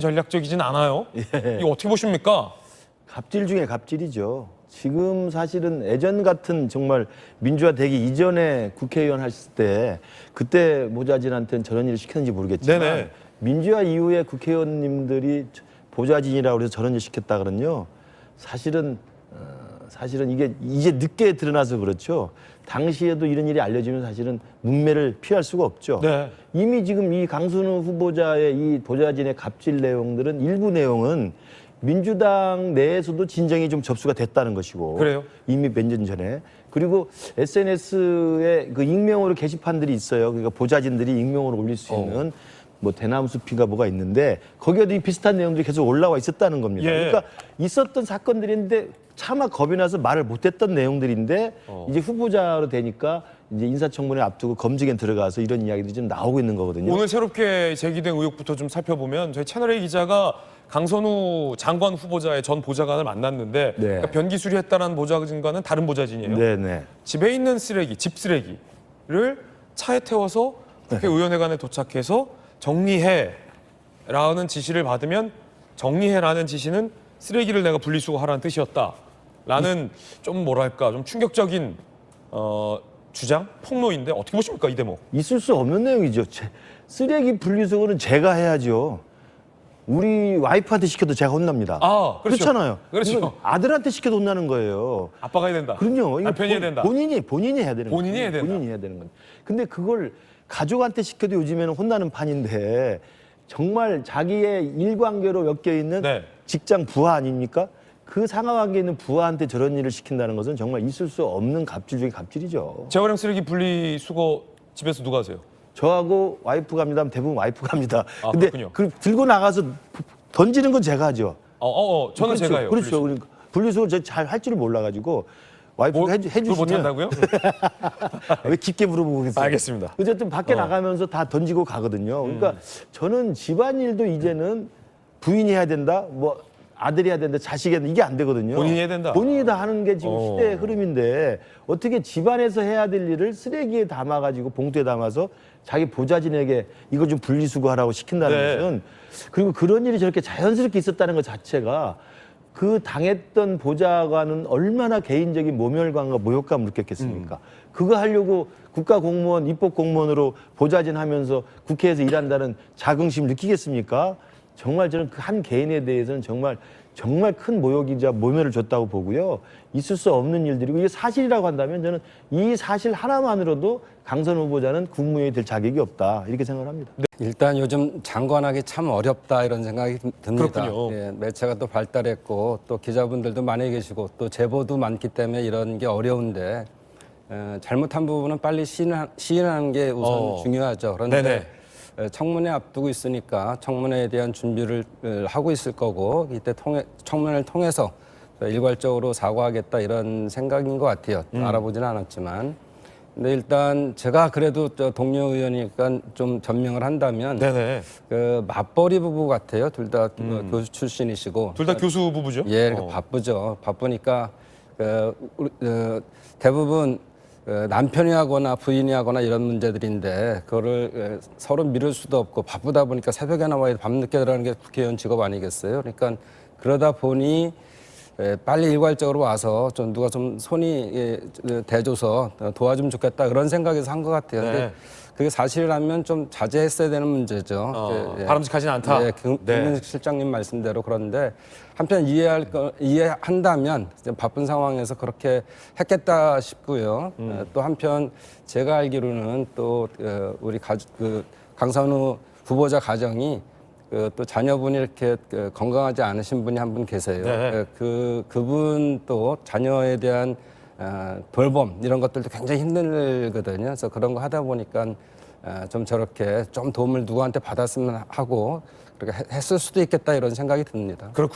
전략적이진 않아요. 예. 이거 어떻게 보십니까? 갑질 중에 갑질이죠. 지금 사실은 예전 같은 정말 민주화 되기 이전에 국회의원 하실 때 그때 모자진한테는 저런 일을 시켰는지 모르겠지만 네네. 민주화 이후에 국회의원님들이 보좌진이라고 해서 저런 일 시켰다 그러면요. 사실은 이게 이제 늦게 드러나서 그렇죠. 당시에도 이런 일이 알려지면 사실은 문매를 피할 수가 없죠. 네. 이미 지금 이 강순우 후보자의 이 보좌진의 갑질 내용들은 일부 내용은 민주당 내에서도 진정이 좀 접수가 됐다는 것이고. 그래요? 이미 몇 년 전에. 그리고 SNS에 그 익명으로 게시판들이 있어요. 그러니까 보좌진들이 익명으로 올릴 수 있는 뭐 대나무 숲인가 뭐가 있는데 거기에도 이 비슷한 내용들이 계속 올라와 있었다는 겁니다. 예. 그러니까 있었던 사건들인데 차마 겁이 나서 말을 못했던 내용들인데 이제 후보자로 되니까 이제 인사청문회 앞두고 검증에 들어가서 이런 이야기들이 좀 나오고 있는 거거든요. 오늘 새롭게 제기된 의혹부터 좀 살펴보면 저희 채널A 기자가 강선우 장관 후보자의 전 보좌관을 만났는데 네. 그러니까 변기 수리했다라는 보좌진과는 다른 보좌진이에요. 네네. 집에 있는 쓰레기, 집 쓰레기를 차에 태워서 국회의원회관에 도착해서 정리해라는 지시를 받으면 정리해라는 지시는 쓰레기를 내가 분리수거하라는 뜻이었다라는 좀 뭐랄까 좀 충격적인 주장, 폭로인데 어떻게 보십니까 이 대목? 있을 수 없는 내용이죠. 쓰레기 분리수거는 제가 해야죠. 우리 와이프한테 시켜도 제가 혼납니다. 아, 그렇죠. 그렇잖아요. 그렇죠. 이건 아들한테 시켜도 혼나는 거예요. 아빠가 해야 된다. 그럼요. 이거 남편이 해야 된다. 본인이 해야 되는 거예요. 본인이 해야 된다. 본인이 해야 되는 건데. 근데 그걸 가족한테 시켜도 요즘에는 혼나는 판인데 정말 자기의 일관계로 엮여 있는 네. 직장 부하 아닙니까? 그 상하관계에 있는 부하한테 저런 일을 시킨다는 것은 정말 있을 수 없는 갑질 중에 갑질이죠. 재활용 쓰레기 분리수거 집에서 누가 하세요? 저하고 와이프 갑니다 하면 대부분 와이프 갑니다. 아, 근데 그렇군요. 들고 나가서 던지는 건 제가 하죠. 저는 그렇죠. 제가 해요. 그렇죠. 그러니까 분리수거 잘 할 줄을 몰라가지고 와이프가 해주시면 그걸 못한다고요? 왜 깊게 물어보겠어요? 알겠습니다. 어쨌든 밖에 나가면서 다 던지고 가거든요. 그러니까 저는 집안일도 이제는 부인이 해야 된다, 뭐 아들이 해야 된다, 자식이 해야 된다, 이게 안 되거든요. 본인이 해야 된다. 본인이 다 하는 게 지금 시대의 흐름인데 어떻게 집안에서 해야 될 일을 쓰레기에 담아가지고 봉투에 담아서 자기 보좌진에게 이걸 좀 분리수거하라고 시킨다는 네. 것은 그리고 그런 일이 저렇게 자연스럽게 있었다는 것 자체가 그 당했던 보좌관은 얼마나 개인적인 모멸감과 모욕감을 느꼈겠습니까? 그거 하려고 국가공무원, 입법공무원으로 보좌진 하면서 국회에서 일한다는 자긍심을 느끼겠습니까? 정말 저는 그 한 개인에 대해서는 정말 큰 모욕이자 모멸을 줬다고 보고요. 있을 수 없는 일들이고 이게 사실이라고 한다면 저는 이 사실 하나만으로도 강선우 후보자는 국무위원이 될 자격이 없다 이렇게 생각을 합니다. 일단 요즘 장관하기 참 어렵다 이런 생각이 듭니다. 그렇군요. 예, 매체가 또 발달했고 또 기자분들도 많이 계시고 또 제보도 많기 때문에 이런 게 어려운데 잘못한 부분은 빨리 시인하는 게 우선 중요하죠. 그런데 네네. 청문회 앞두고 있으니까 청문회에 대한 준비를 하고 있을 거고 이때 청문회를 통해서 일괄적으로 사과하겠다 이런 생각인 것 같아요. 알아보지는 않았지만. 근데 일단 제가 그래도 동료 의원이니까 좀 전명을 한다면 네네. 그 맞벌이 부부 같아요. 둘 다 교수 출신이시고. 둘 다 교수 부부죠? 예, 바쁘죠. 바쁘니까 대부분 남편이 하거나 부인이 하거나 이런 문제들인데 그거를 서로 미룰 수도 없고 바쁘다 보니까 새벽에 나와야 밤늦게 들어가는 게 국회의원 직업 아니겠어요? 그러니까 그러다 보니 빨리 일괄적으로 와서 좀 누가 좀 손이 대줘서 도와주면 좋겠다 그런 생각에서 한 것 같아요. 네. 근데 그게 사실이라면 좀 자제했어야 되는 문제죠. 바람직하진 않다. 네, 김민식 실장님 말씀대로. 그런데 한편 이해한다면 바쁜 상황에서 그렇게 했겠다 싶고요. 또 한편 제가 알기로는 또 우리 강선우 후보자 가정이 또 자녀분이 이렇게 건강하지 않으신 분이 한 분 계세요. 네. 그분 또 자녀에 대한 돌봄 이런 것들도 굉장히 힘들거든요. 그래서 그런 거 하다 보니까 좀 저렇게 좀 도움을 누구한테 받았으면 하고 그렇게 했을 수도 있겠다 이런 생각이 듭니다. 그렇군요.